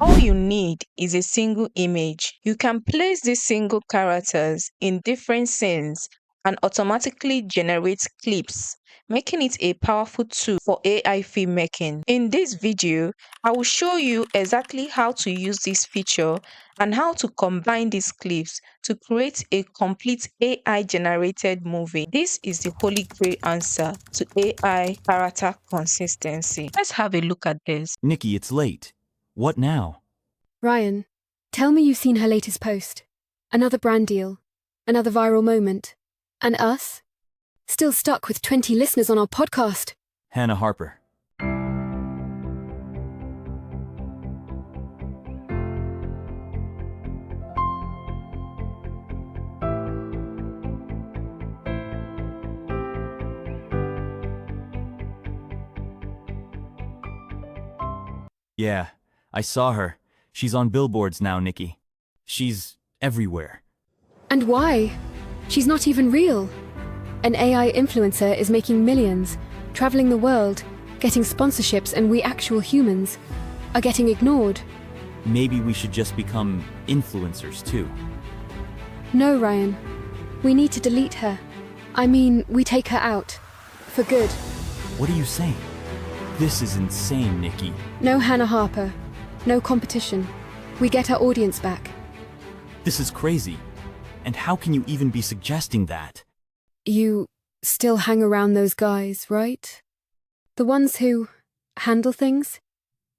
All you need is a single image. You can place these single characters in different scenes and automatically generate clips, making it a powerful tool for AI filmmaking. In this video, I will show you exactly how to use this feature and how to combine these clips to create a complete AI generated movie. This is the holy grail answer to AI character consistency. Let's have a look at this. Nikki, it's late. What now? Ryan, tell me you've seen her latest post. Another brand deal. Another viral moment. And us? Still stuck with 20 listeners on our podcast. Hannah Harper. Yeah, I saw her. She's on billboards now, Nikki. She's everywhere. And why? She's not even real. An AI influencer is making millions, traveling the world, getting sponsorships, and we actual humans are getting ignored. Maybe we should just become influencers too. No, Ryan. We need to delete her. I mean, we take her out. For good. What are you saying? This is insane, Nikki. No Hannah Harper. No competition. We get our audience back. This is crazy. And how can you even be suggesting that? You still hang around those guys, right? The ones who handle things?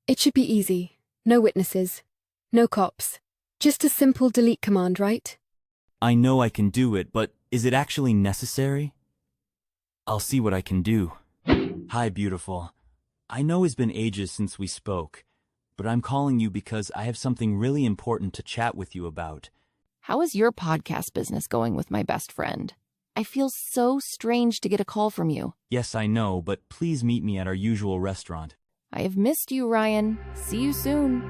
It should be easy. No witnesses. No cops. Just a simple delete command, right? I know I can do it, but is it actually necessary? I'll see what I can do. Hi, beautiful. I know it's been ages since we spoke, but I'm calling you because I have something really important to chat with you about. How is your podcast business going with my best friend? I feel so strange to get a call from you. Yes, I know, but please meet me at our usual restaurant. I have missed you, Ryan. See you soon.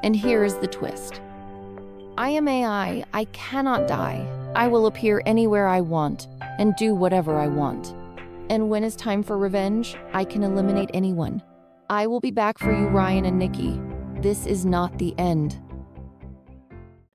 And here is the twist. I am AI. I cannot die. I will appear anywhere I want and do whatever I want. And when it's time for revenge, I can eliminate anyone. I will be back for you, Ryan and Nikki. This is not the end.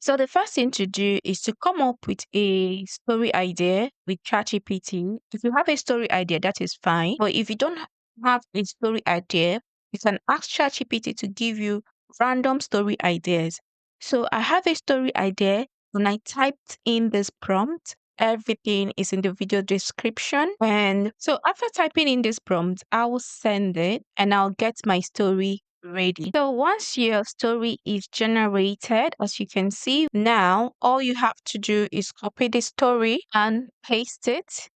So the first thing to do is to come up with a story idea with ChatGPT. If you have a story idea, that is fine. But if you don't have a story idea, you can ask ChatGPT to give you random story ideas. So I have a story idea. When I typed in this prompt, everything is in the video description. And so after typing in this prompt, I will send it and I'll get my story ready. So once your story is generated, as you can see now, all you have to do is copy the story and paste it.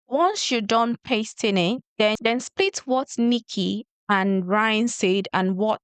Once you're done pasting it, then split what Nikki and Ryan said and what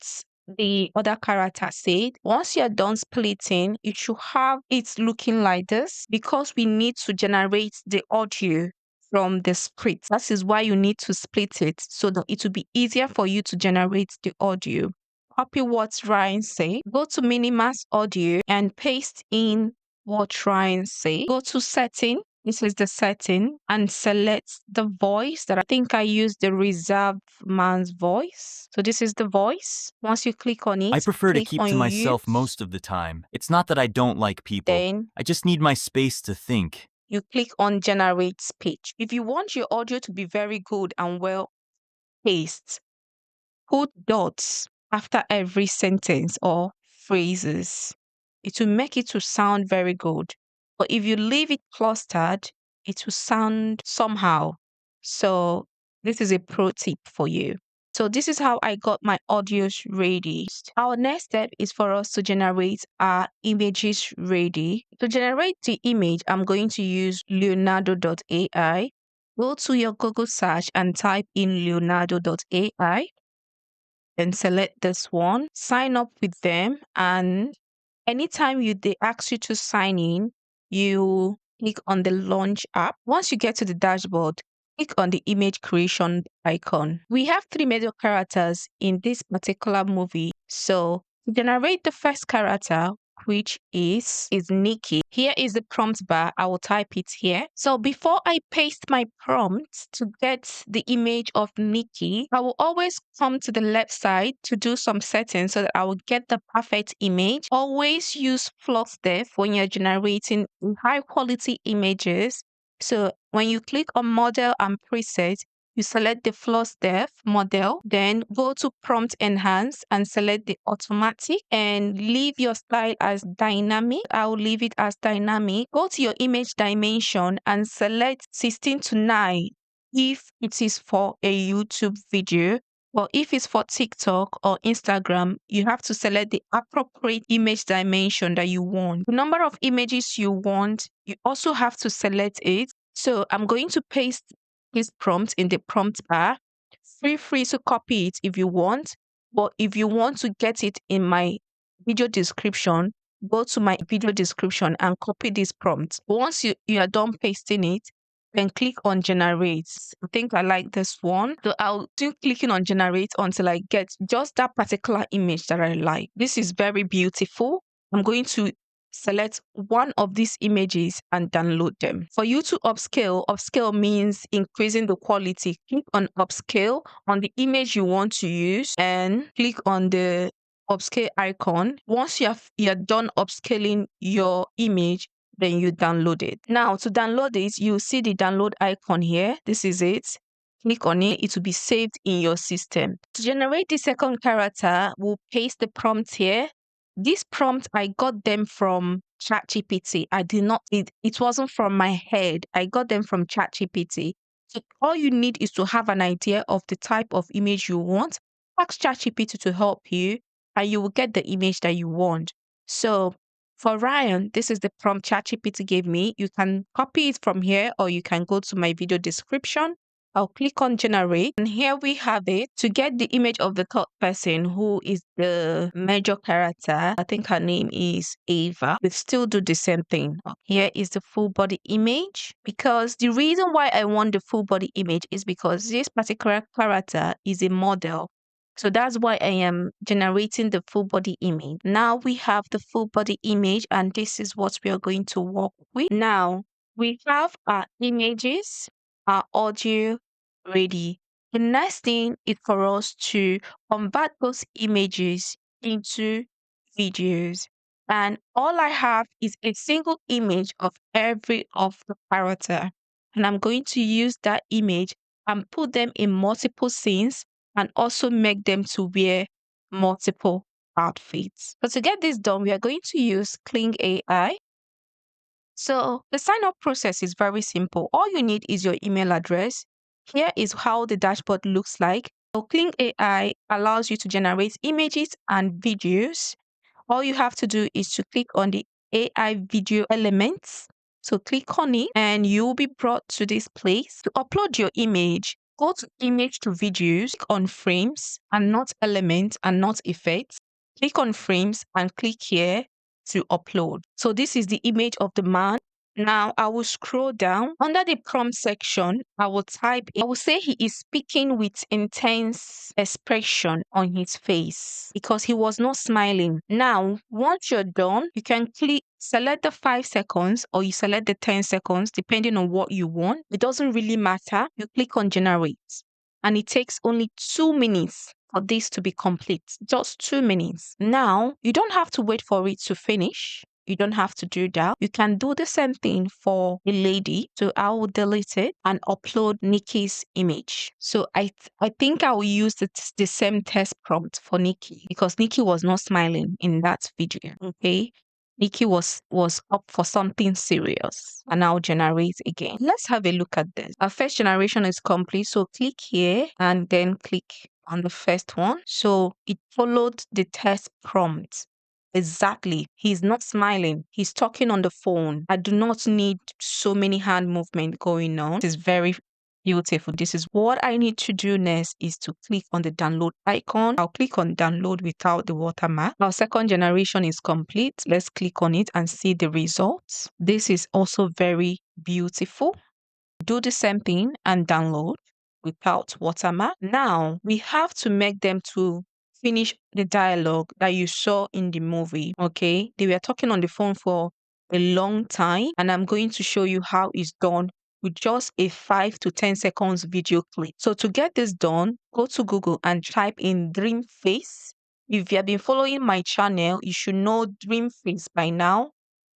the other character said. Once you're done splitting, you should have it looking like this because we need to generate the audio from the script. That is why you need to split it so that it will be easier for you to generate the audio. Copy what Ryan said. Go to Minimax audio and paste in what Ryan said. Go to setting. This is the setting and select the voice that I think I used the reserved man's voice. So this is the voice. Once you click on it, I prefer to click keep on to myself use. most of the time. It's not that I don't like people. Then I just need my space to think. you click on generate speech. If you want your audio to be very good and well paced, put dots after every sentence or phrases. It will make it to sound very good. But if you leave it clustered, it will sound somehow. So this is a pro tip for you. So this is how I got my audios ready. Our next step is for us to generate our images ready. To generate the image, I'm going to use Leonardo.ai. Go to your Google search and type in Leonardo.ai. Then select this one, sign up with them, and anytime they ask you to sign in, you click on the launch app. Once you get to the dashboard, click on the image creation icon. We have 3 major characters in this particular movie, so To generate the first character, which is Nikki. Here is the prompt bar. I will type it here. So before I paste my prompt to get the image of Nikki, I will always come to the left side to do some settings so that I will get the perfect image. Always use float depth when you're generating high quality images. So when you click on model and preset, you select the float depth model, then go to prompt enhance and select the automatic and leave your style as dynamic. I'll leave it as dynamic. Go to your image dimension and select 16:9 if it is for a YouTube video. Or if it's for TikTok or Instagram, you have to select the appropriate image dimension that you want. The number of images you want, you also have to select it. So I'm going to paste this prompt in the prompt bar. Feel free to copy it if you want, but if you want to get it in my video description, go to my video description and copy this prompt. Once you are done pasting it, then click on generate. I think I like this one. So I'll do clicking on generate until I get just that particular image that I like. This is very beautiful. I'm going to select one of these images and download them. For you to upscale means increasing the quality. Click on upscale on the image you want to use and click on the upscale icon. Once you're done upscaling your image, then you download it. Now to download it, you see the download icon here. This is it. Click on it, it will be saved in your system. To generate the second character, we'll paste the prompt here. This prompt, I got them from ChatGPT. I did not, it wasn't from my head. I got them from ChatGPT. So all you need is to have an idea of the type of image you want. Ask ChatGPT to help you and you will get the image that you want. So for Ryan, this is the prompt ChatGPT gave me. You can copy it from here or you can go to my video description. I'll click on generate and here we have it. To get the image of the third person who is the major character, I think her name is Ava, we still do the same thing. Here is the full body image, because the reason why I want the full body image is because this particular character is a model. So that's why I am generating the full body image. Now we have the full body image and this is what we are going to work with. Now we have our images, our audio ready. The next thing is for us to convert those images into videos. And all I have is a single image of every of the character. And I'm going to use that image and put them in multiple scenes and also make them to wear multiple outfits. But to get this done, we are going to use Kling AI. So the sign up process is very simple. All you need is your email address. Here is how the dashboard looks like. So Kling AI allows you to generate images and videos. All you have to do is to click on the AI video elements. So click on it and you'll be brought to this place. To upload your image, go to image to videos, click on frames and not elements and not effects. Click on frames and click here to upload. So this is the image of the man. Now I will scroll down under the prompt section. I will say he is speaking with intense expression on his face because he was not smiling. Now, once you're done, you can select the 5 seconds or you select the 10 seconds depending on what you want. It doesn't really matter. You click on generate and it takes only 2 minutes for this to be complete. Just 2 minutes. Now, you don't have to wait for it to finish. You don't have to do that. You can do the same thing for a lady. So I will delete it and upload Nikki's image. So I think I will use the same test prompt for Nikki because Nikki was not smiling in that video. Okay. Nikki was up for something serious and I'll generate again. Let's have a look at this. Our first generation is complete. So click here and then click on the first one. So it followed the test prompt. Exactly. He's not smiling. He's talking on the phone. I do not need so many hand movement going on. This is very beautiful. This is what I need to do next is to click on the download icon. I'll click on download without the watermark. Our second generation is complete. Let's click on it and see the results. This is also very beautiful. Do the same thing and download without watermark. Now we have to make them to finish the dialogue that you saw in the movie. Okay, they were talking on the phone for a long time, and I'm going to show you how it's done with just a 5 to 10 seconds video clip. So to get this done, go to Google and type in dream face. If you have been following my channel, you should know dream face by now.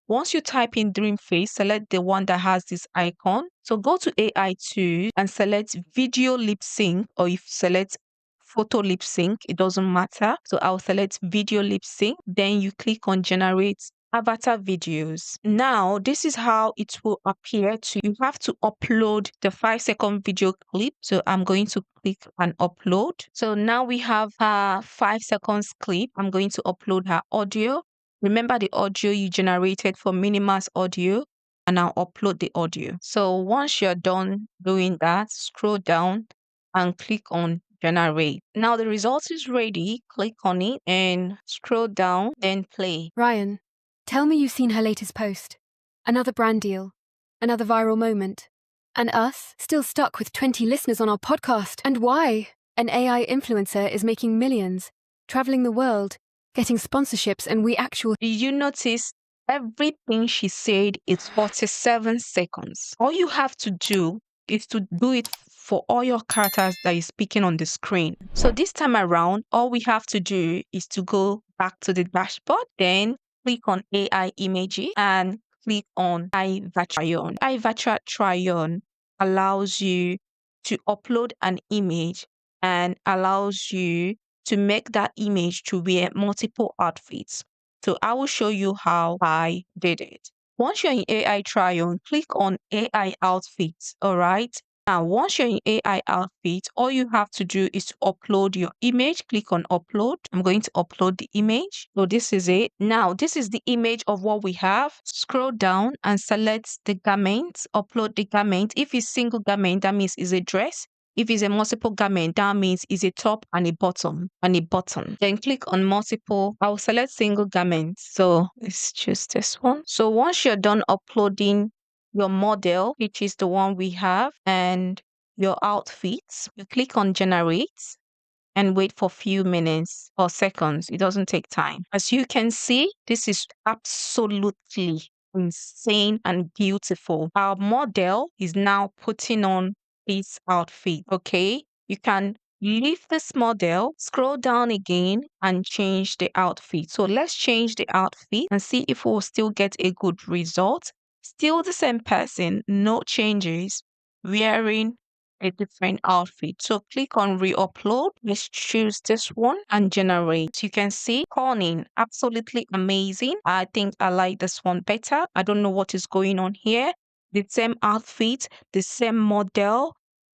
Once you type in dream face, select the one that has this icon. So go to AI 2 and select video lip sync, or if select photo lip sync, it doesn't matter. So I'll select video lip sync. Then you click on generate avatar videos. Now, this is how it will appear to you. You have to upload the 5-second video clip. So I'm going to click and upload. So now we have her 5 seconds clip. I'm going to upload her audio. Remember the audio you generated for Minimax audio, and I'll upload the audio. So once you're done doing that, scroll down and click on generate. Now the result is ready. Click on it and scroll down, then play. Ryan, tell me you've seen her latest post. Another brand deal. Another viral moment. And us, still stuck with 20 listeners on our podcast. And why? An AI influencer is making millions, traveling the world, getting sponsorships, and we actual... Did you notice everything she said is 47 seconds? All you have to do is to do it for all your characters that is speaking on the screen. So this time around, all we have to do is to go back to the dashboard, then click on AI images and click on iVatrion. iVatrion allows you to upload an image and allows you to make that image to wear multiple outfits. So I will show you how I did it. Once you're in AI try-on, click on AI outfits, all right? Now, once you're in AI outfit, all you have to do is to upload your image. Click on upload. I'm going to upload the image. So this is it. Now, this is the image of what we have. Scroll down and select the garment. Upload the garment. If it's single garment, that means it's a dress. If it's a multiple garment, that means it's a top and a bottom and a button. Then click on multiple. I'll select single garment. So let's choose this one. So once you're done uploading your model, which is the one we have, and your outfits, you click on generate and wait for a few minutes or seconds. It doesn't take time. As you can see, this is absolutely insane and beautiful. Our model is now putting on this outfit, okay? You can leave this model, scroll down again and change the outfit. So let's change the outfit and see if we'll still get a good result. Still the same person, no changes, wearing a different outfit. So click on re-upload. Let's choose this one and generate. You can see Corning, absolutely amazing. I think I like this one better. I don't know what is going on here. The same outfit, the same model,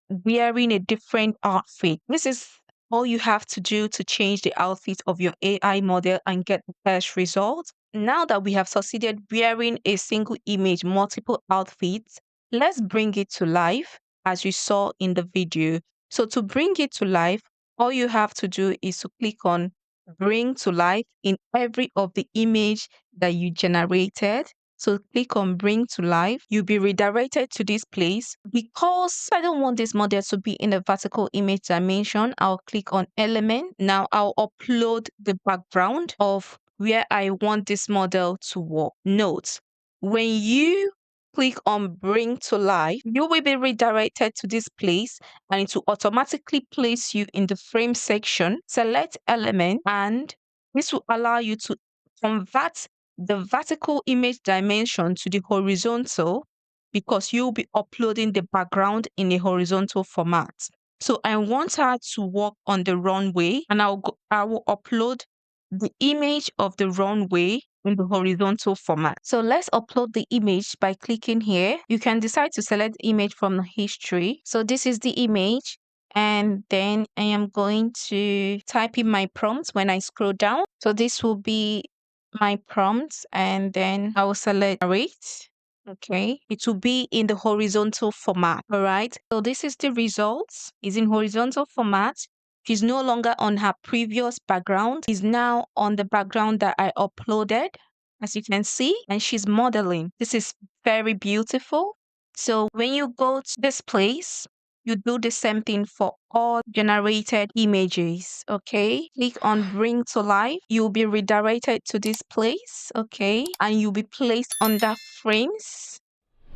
wearing a different outfit. This is all you have to do to change the outfit of your AI model and get the best result. Now that we have succeeded wearing a single image, multiple outfits, let's bring it to life as you saw in the video. So to bring it to life, all you have to do is to click on bring to life in every of the image that you generated. So click on bring to life. You'll be redirected to this place. Because I don't want this model to be in the vertical image dimension, I'll click on element. Now I'll upload the background of where I want this model to work. Note, when you click on bring to life, you will be redirected to this place and it will automatically place you in the frame section. Select element and this will allow you to convert the vertical image dimension to the horizontal because you'll be uploading the background in a horizontal format. So I want her to walk on the runway and I will upload the image of the runway in the horizontal format. So let's upload the image by clicking here. You can decide to select the image from the history. So this is the image. And then I am going to type in my prompt when I scroll down. So this will be my prompts and then I will select rate. Okay, it will be in the horizontal format. All right, so this is the results. It's in horizontal format. She's no longer on her previous background. She's now on the background that I uploaded, as you can see, and she's modeling. This is very beautiful. So when you go to this place, you do the same thing for all generated images, okay? Click on bring to life. You'll be redirected to this place, okay? And you'll be placed under frames.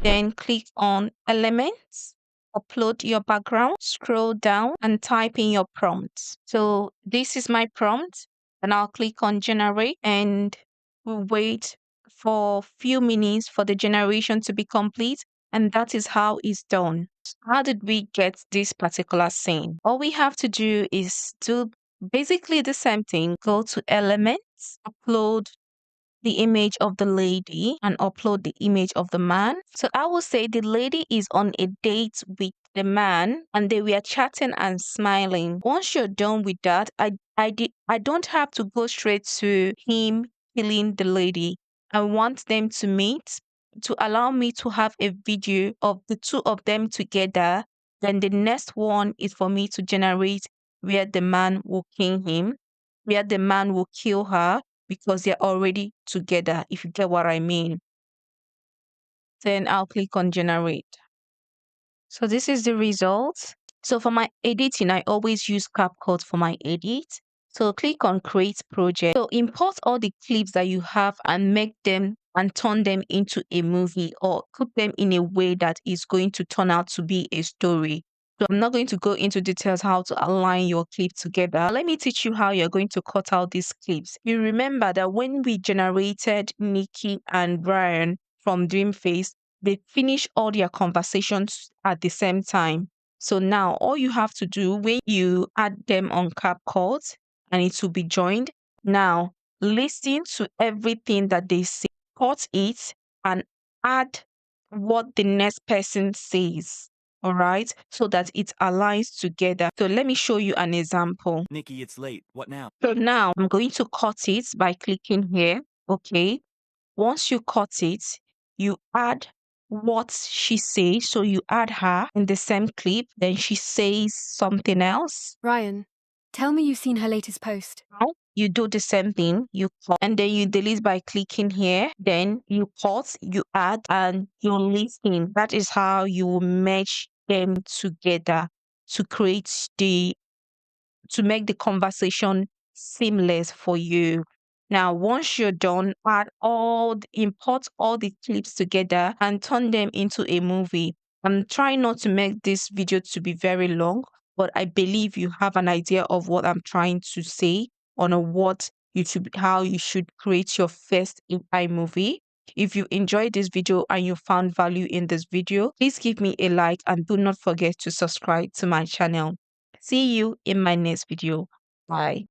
Then click on elements, upload your background, scroll down and type in your prompt. So this is my prompt, and I'll click on generate and we'll wait for a few minutes for the generation to be complete. And that is how it's done. How did we get this particular scene? All we have to do is do basically the same thing. Go to elements, upload the image of the lady and upload the image of the man. So I will say the lady is on a date with the man and they were chatting and smiling. Once you're done with that, I don't have to go straight to him killing the lady. I want them to meet to allow me to have a video of the two of them together. Then the next one is for me to generate where the man will kill him, where the man will kill her because they're already together, if you get what I mean. Then I'll click on generate. So this is the result. So for my editing, I always use CapCut for my edit. So click on create project. So import all the clips that you have and make them and turn them into a movie or put them in a way that is going to turn out to be a story. So I'm not going to go into details how to align your clip together. Let me teach you how you're going to cut out these clips. You remember that when we generated Nikki and Brian from Dreamface, they finish all their conversations at the same time. So now all you have to do when you add them on CapCut and it will be joined. Now listen to everything that they say, cut it and add what the next person says. All right, so that it aligns together. So let me show you an example. Nikki, it's late. What now? So now I'm going to cut it by clicking here. Okay. Once you cut it, you add what she says. So you add her in the same clip, then she says something else. Ryan, tell me you've seen her latest post. Now you do the same thing, you cut and then you delete by clicking here. Then you cut, you add, and you listen. That is how you will merge them together to create to make the conversation seamless for you. Now, once you're done, import all the clips together and turn them into a movie. I'm trying not to make this video to be very long, but I believe you have an idea of what I'm trying to say on how you should create your first AI movie. If you enjoyed this video and you found value in this video, please give me a like and do not forget to subscribe to my channel. See you in my next video. Bye.